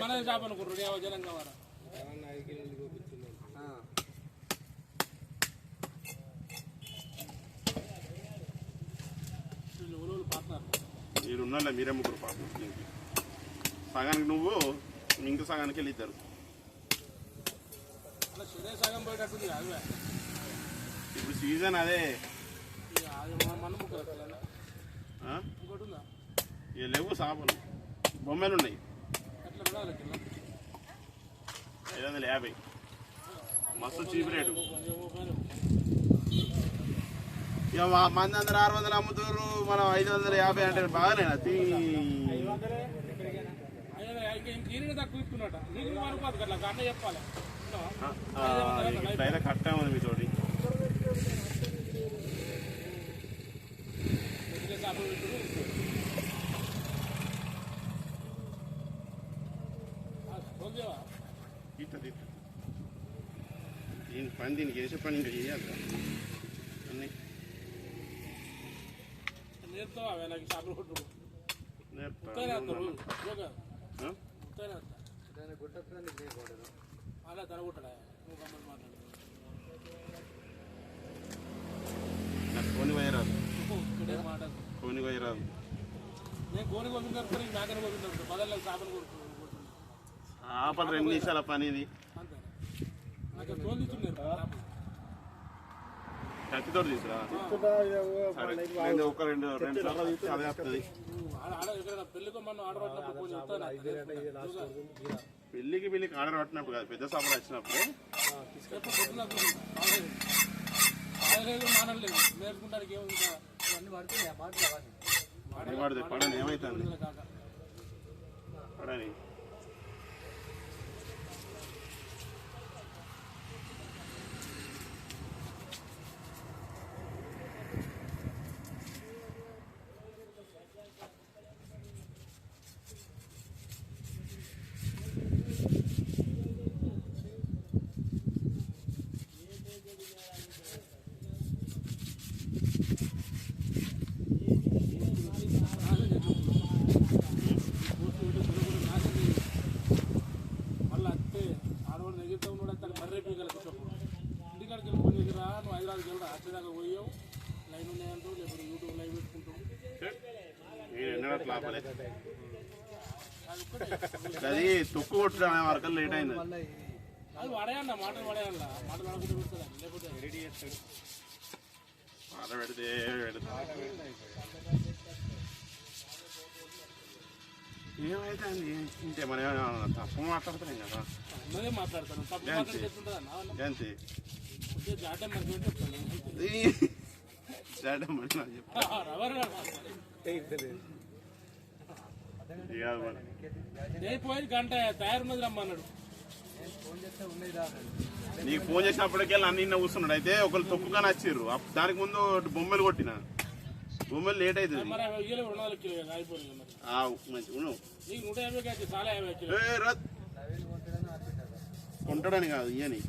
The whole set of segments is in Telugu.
మన షాప్ అనుకుంటారు జనం కావాలా మీరు ఉన్నాలే మీరే ముగ్గురు పాపం సగానికి నువ్వు ఇంక సగానికి వెళ్ళి ఇద్దరు సగం పోయేటట్టుంది ఇప్పుడు సీజన్ అదే ఇక లేవు చేపలు బొమ్మలు ఉన్నాయి 550 మస్తు చీప్ రేటు ఇక మంది అందరు 600 అమ్ముతారు మనం 550 అంటే బాగాలేనా డైరెక్ట్ కట్టా ఉంది మీతోటి దీని పని దీనికి చేసే పని ఇంకా చేయాలి అన్నీ కోని వైరాదు కోని వైరాదు చేపలు 2 నిమిషాల పని ఇది కత్తితో తీసుకురా ఒక 2 సార్లు తీస్తే అదే వస్తుంది పెళ్ళికి ఆర్డర్ పట్టినప్పుడు కాదు పెద్ద చేపలు వచ్చినప్పుడు పడుతుంది పడని ఏమవుతుంది పడని అది తొక్కు కొట్టు వరకు లేట్ అయింది మాట పెడితే ఏమైతే ఇంటే మనం తప్పు మాట్లాడుతున్నాం కదా అంతే గంట తయారున్నది రమ్మన్నాడు నీకు ఫోన్ చేసినప్పటికెళ్ళి నిన్న కూర్చున్నాడు అయితే ఒకళ్ళు తొక్కుగా నచ్చిర్రు దానికి ముందు బొమ్మలు కొట్టిన బొమ్మలు లేట్ అవుతుంది కొంటాడని కాదు ఇయని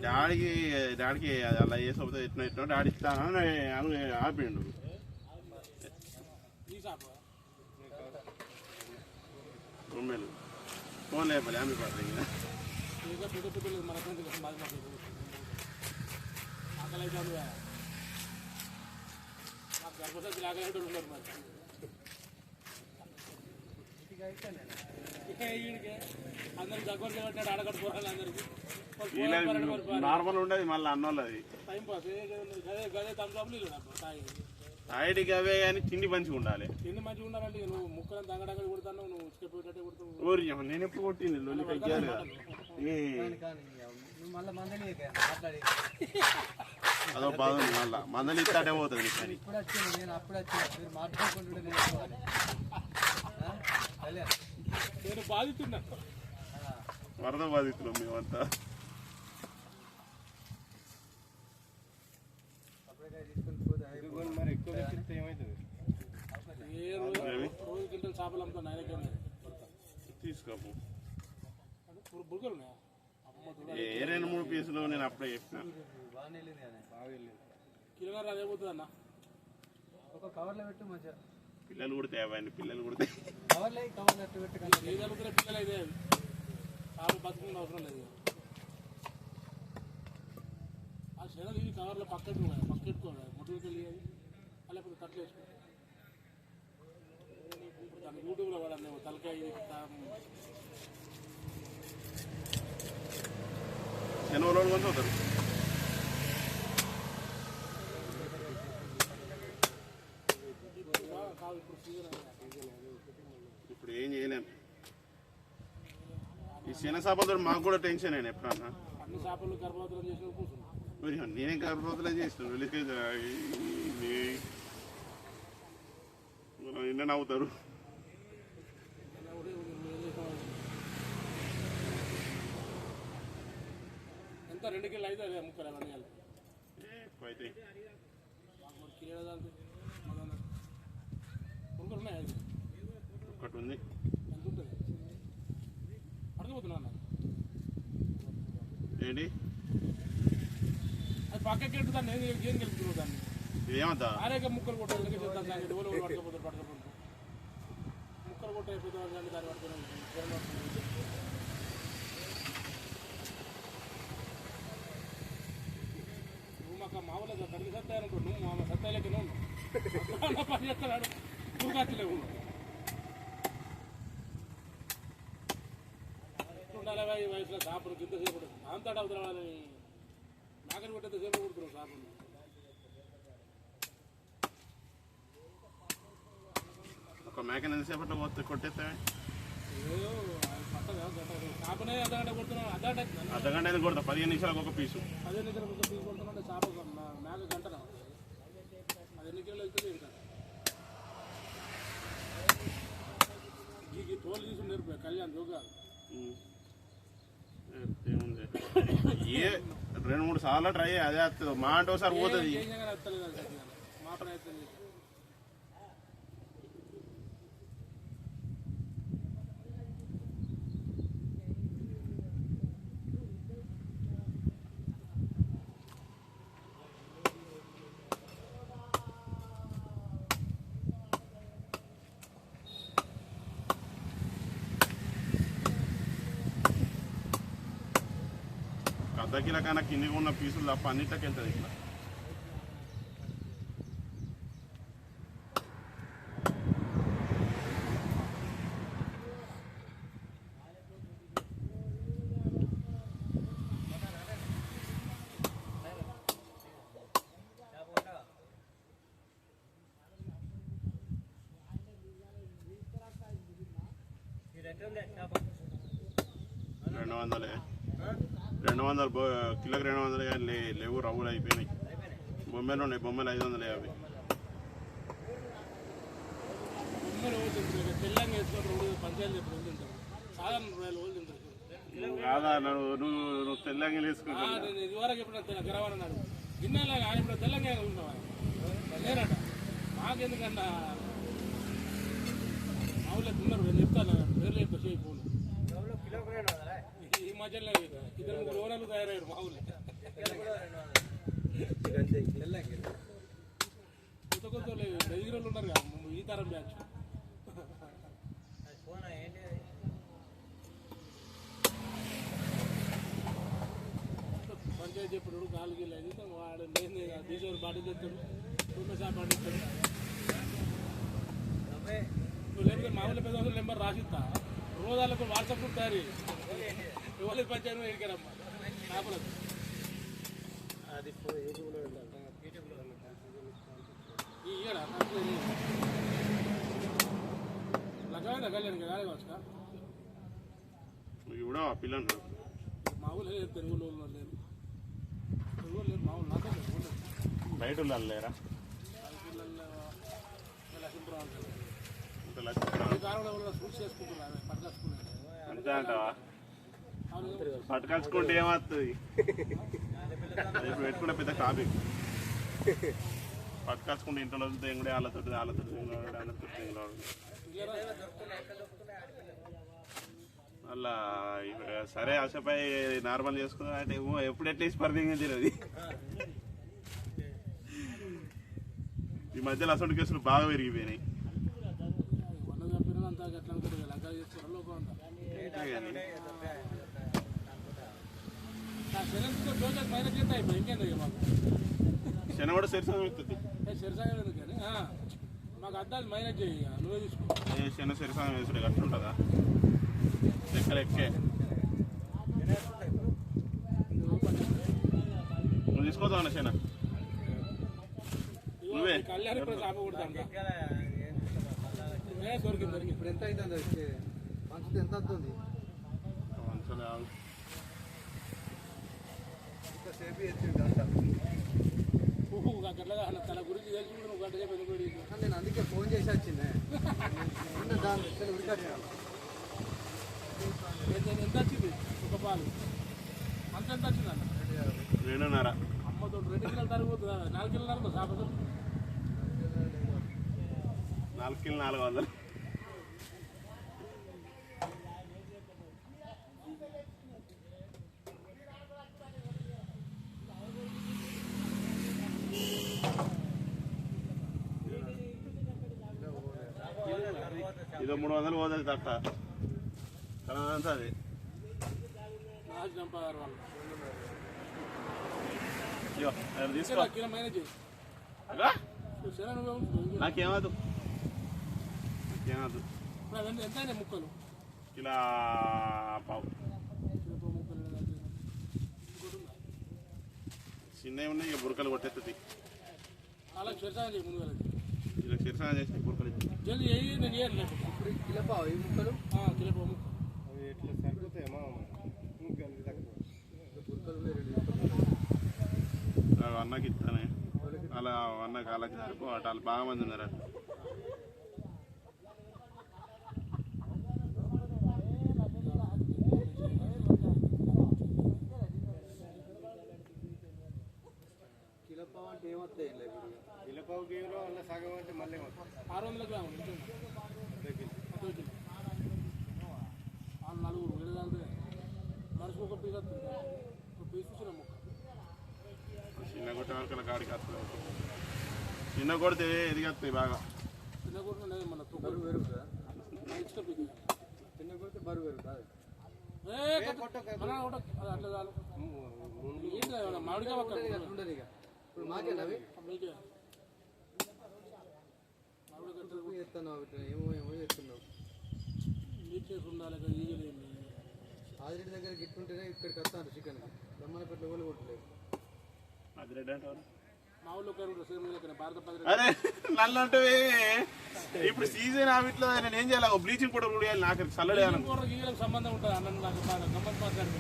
డాడీకి అలా చేసకపోతే ఎట్లా డాడీ ఇస్తాను ఆపిండు బొమ్మలు ఫోన్ లేపాలి ఆమె పడుతుంది నార్మల్ ఉండదు మళ్ళీ అన్నోళ్ళది తాయిడికి అవే కానీ తిండి మంచిగా ఉండాలి తిండి మంచిగా ఉండాలంటే నువ్వు ముక్కలను తంగడక్కడ కొడతాను నువ్వు ఉచికపోయేటట్టే కొడతావు నేను ఎప్పుడు కొట్టింది లొల్లి కయ్యాలి అదో బాధ ఉంది మళ్ళా మందలు ఇస్తాడే పోతుంది నేను బాధితున్నా వరద బాధితున్నాం మేమంతా మరి ఎక్కువ ఏమవుతుంది రోజు కింటల్ చేపలు అమ్ముతాను ఆయనకే తీసుకోపు బుర్గలు ఏ 2-3 పీసులు నేను అప్పుడే చెప్పిన కిలోన్నర అదే పోతుంది అన్న ఒక కవర్లో పెట్టు మంచిగా పిల్లలు కుడతాయి అవన్నీ పిల్లలు కుడతాయి. ఏ జరుగుతున్న పిల్లలు అయితే సాపు బతుకుని అవసరం లేదు. ఆ శనలు ఇవి కవర్లో పక్కెట్టుకోవాలి ముట్టుకు తెలియదు లేకపోతే తట్లు వేసుకోవాలి. దాన్ని యూట్యూబ్లో వాడాలి తలకాయ శనగలు కొంచెం అవుతారు. ఇప్పుడు ఏం చేయలేము. ఈ శనగ చేపలతో మాకు కూడా టెన్షన్ అయినా ఎప్పుడన్నా. అన్ని చేపలు గర్భవతులు చేసిన కూర్చున్నాను. నేనేం గర్భవతులే చేస్తాను. నిన్న నవ్వుతారు. ఎంత 2 కిలో అయితే అదే ముక్కలు అవన్నీ ఎక్కువ అయితే కిలో దాంట్లో ముగ్గురు ఉన్నాయి. ఒకటి ఉంది. ఎంత ఉంటుంది అడగబోతున్నా ఏంటి అది పక్కకి దాన్ని ఏం గెలుపుతున్నావు దాన్ని ఏమంతా ఆరేక ముక్కలు కొట్టాలి దాన్ని డోలు పట్టుకపోతారు ముక్కలు కొట్ట అయిపోతాం దాన్ని పట్టుకుని నువ్వు మాకు మామూలుగా కడిగి సత్తాయనుకో నువ్వు మా సత్తాయిలకి నువ్వు పని చేస్తున్నాడు ఊరుకాచలేవు ఉండాలి ఈ వయసులో చేపలు కింద సేపు అంతటా అవుతున్నా వాళ్ళని నాగరి కొట్టేంత సేపు కొడుతున్నావు చేపలు. ఒక మేకని ఎంతసేపట్లో కొట్టేస్తే చేపనే అర్ధగంట కొడుతున్నావు. అర్ధగంట అయితే కొడతా. 15 నిమిషాలకు ఒక పీసు. 15 నిమిషాలకు ఒక పీసు కొడుతున్నా. చేప మేక గంట 15 కిలోలు వెళ్తుంది. ఇంకా ఈ తోలు తీసుకుని నేర్పే కళ్యాణ్ జోగా ఏ 2-3 సార్లు ట్రై అదే వస్తుంది. మా అంటే ఒకసారి పోతుంది. మా ప్రయత్నం అర్ధ కిలో కన్నా కిందిగా ఉన్న పీసులు తప్ప అన్నింటికి వెళ్తుంది ఇట్లా. కిలోకి 200 కానీ లేవు. రవ్వులు అయిపోయినాయి. బొమ్మలు ఉన్నాయి. బొమ్మలు 550. తెల్లంగా వేసుకుంటారు పంచాయతీ చెప్పి రోజు తింటారు. సాధారణ రోజు తింటారు. కాదా నువ్వు తెల్లంగా వేసుకుంటావు. నేను ఇదివరకు ఎప్పుడు గరవాలన్నాడు గిన్నెలాగా ఇప్పుడు తెల్లంగా ఉంటావా లేనట. మాకెందుకన్నా మామూలుగా తిన్నారు. నేను చెప్తాను పేర్లు ఎక్కువ చేయకపోను. ఈ మధ్యలో 2-3 ఓనర్లు తయారయ్యారు మామూలు. కొత్త కొత్త డైరీలు ఉన్నారు కదా ఈ తరం బ్యాచ్. పంచాయతీ చెప్పుడు 4 కిలో అయితే వాడు నేను డీజల్ బాడీ తెస్తాడు. రూపాయి షాప్ పాటిస్తాడు. నువ్వు లేకపోతే మామూలు పెద్ద నెంబర్ రాసిస్తా. రోజాలకు వాట్సాప్ గ్రూప్ తయారు ఎవరికి పంచాయతీ ఎడికారమ్మా చేపలకు. అది లగ్గా కళ్యాణ్ కాదు కావచ్చు. కూడా పిల్లలు మామూలు లేదు. తెలుగులో లేదు. తెలుగులో లేదు. మామూలు నాతో బయట లేరా ఫ్రూట్స్ చేసుకుంటున్నారు. పట్టుకొచ్చుకున్నారు అంతే అంటావా? పట్టుకొచ్చుకుంటే ఏమవుతుంది? ఇప్పుడు పెట్టుకుంటే పెద్ద టాపిక్. పట్టుకొచ్చుకుంటే ఇంట్లో తెంగుడే వాళ్ళతో అలా సరే ఆశపై నార్మల్ చేసుకుందాం అంటే ఎప్పుడు ఎట్లీస్ట్ పర్ఫెక్ట్గా తెలియదు. ఈ మధ్యలో అసలు కేసులు బాగా పెరిగిపోయినాయి. అంతా అట్లా అనుకుంటుంది లంకా చేస్తారు లోకం అంతా శరీరంతో రోజు మైనస్ చేస్తే అయిపోయి ఇంకేంది మాకు శన కూడా సరిసంగం అవుతుంది సరిసాగం ఎందుకని మాకు అద్దాలు మైనస్ చేయి నువ్వే తీసుకో శన సరిసంగం వేసుడు అట్లా ఉంటుందా లెక్కలు ఎక్కే నువ్వు తీసుకోతావు అన్న శన నువ్వే కళ్యాణ్ ఇప్పుడు ఆపకూడదు దొరికింది దొరికింది ఇప్పుడు ఎంత అవుతుంది వచ్చి మంచిది ఎంత అవుతుంది ఇంకా సేఫీ ఎత్తింది అంత గట్లగా తన గురించి తెలిసి నువ్వు గంట చెప్పి ఎందుకు నేను అందుకే ఫోన్ చేసి వచ్చిందే దాని ఉడికాడు ఎంత వచ్చింది ఒక పాలు అంత ఎంత వచ్చింది అన్న 2.5 అమ్మతో 2 కిలోలు తరిగిపోతుందా 4 కిలోలు సాపతో 4 కిలో 400 ఇదో 300 పోతుంది తట్ట అంతా అది రాజు చంపారు వాళ్ళు తీసుకో కిలో మైనస్ చేయి సరే నువ్వే నాకేమదు నాకేమదు ఎంత అయినా ముక్కలు కిలో పావు చిన్నవి ఉన్నాయి ఇక బురకలు కొట్టేస్తుంది అలా శిరసాగం చేయి ముందు వెళ్ళి ఇలా శిరసాగం చేసి బురకలు జల్దీ చేయి నేను చేయను లేకపోతే ఇప్పుడు కిలో పావు ఈ ముక్కలు కిలో పావు ముక్క అవి ఎట్లా సరిపోతాయమ్మా అన్నకి ఇస్తానే అలా అన్నకి అలాగే సరిపో వాళ్ళు బాగా మంది ఉన్నారు కిలో పావు అంటే ఏమవుతాయి కిలో పావు కిలో అన్న సగం అంటే మళ్ళీ 600 గ్రాములు వాళ్ళు 4 వెళ్ళదాంటే మనిషికి ఒక పీస్ వస్తుంది ఒక పీస్ చిన్న ముక్క చిన్న కొట్టే వరకు కాడికి వస్తుంది చిన్న కొడితే ఎదిగేస్తాయి బాగా చిన్న కొట్టిన లేదు మన బరువు పెరుగుతుందా ఎక్స్ట్రా పీస్ చిన్న కొడితే బరువు పెరుగుతుంది అట్లా చాలు ఏంటి మామిడిగా పక్కన ఉండదు ఇక ఇప్పుడు మాకేనా అవి మీకే చేస్తున్నావు ఏమో ఏమో చేస్తున్నావు నీట్ ఉండాలి ఈగలేమి ఆదిరెడ్డి దగ్గర గిట్టుంటేనే ఇక్కడికి వస్తాను చికెన్ దమ్మలపట్ల ఓళ్ళు కొట్టలేదు అదిరెడ్డి అంటే మా ఊళ్ళో భారత అరే నన్ను అంటే ఇప్పుడు సీజన్ ఆవిట్లో నేను ఏం చేయాలి బ్లీచింగ్ పౌడర్ కూడా నాకు చల్లలేదు సంబంధం ఉంటుంది అన్న నాకు బాగా గమ్మత్ మాట్లాడి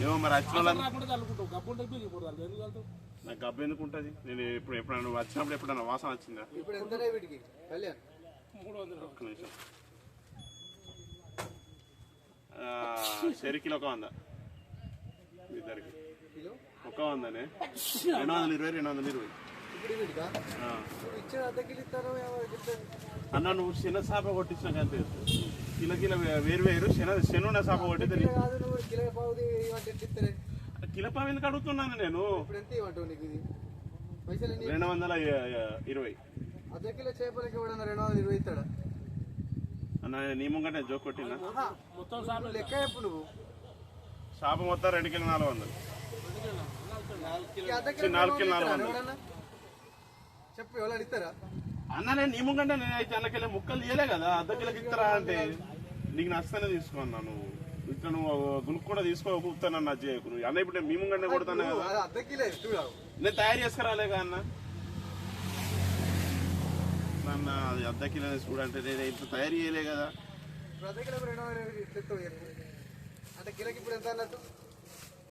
ఏమో మరి వచ్చిన రాకుండా తల్లుకుంటావు గబ్బు ఉంటుంది బ్లీచింగ్ పౌడర్ ఎందుకు వెళ్తావు నాకు గబ్బు ఎందుకు ఉంటుంది నేను ఎప్పుడైనా వచ్చినప్పుడు ఎప్పుడైనా వాసన వచ్చిందా ఇప్పుడు ఎంతనే వీటికి కళ్యాణ్ 300 ఒక్క నిమిషం కిలో 100 ఇద్దరికి కిలో ఒక 100నే 220 220 ఇప్పుడు వీటికా ఇచ్చిన అర్ధ కిలో ఇస్తారు అన్న నువ్వు చిన్న చేప కొట్టించినాక అంతే కిలో వేరు వేరు శనున్న చేప కొట్టితే కాదు నువ్వు కిలో పావుది ఇవ్వంటే ఇస్తారే కిలో పావు ఎందుకు అడుగుతున్నాను నేను ఇప్పుడు ఎంత ఇవ్వంటావు నీకు ఇది పైసలు 220 అర్ధ కిలో చేపలకి కూడా 220 ఇస్తాడా అన్న నీ ముంగట జోక్ కొట్టినా మొత్తం సార్లు లెక్క చెప్పు నువ్వు చేప మొత్తం 2 కిలో 400 అర్ధ కిలో 4 కిలో 400 చెప్పు ఎవరు ఇస్తారా అన్న నేను నీ ముంగంటే నేను అయితే అన్నకెళ్ళి ముక్కలు తీయలే కదా అర్ధ కిలోకి ఇస్తారా అంటే నీకు నచ్చితేనే తీసుకున్నా నువ్వు ఇట్లా నువ్వు గుణుకు కూడా తీసుకోకపోతాను అన్న చేయకు నువ్వు అన్న ఇప్పుడు మీ ముంగంటే కొడతాను కదా అర్ధ కిలో చూడాలి నేను తయారు చేసుకురాలేగా అన్న అన్న అది అర్ధ కిలో చూడంటే నేను ఇంత తయారు చేయలే కదా అర్ధ కిలో 220 ఇట్లా అంటే కిలోకి ఇప్పుడు ఎంత అన్నట్టు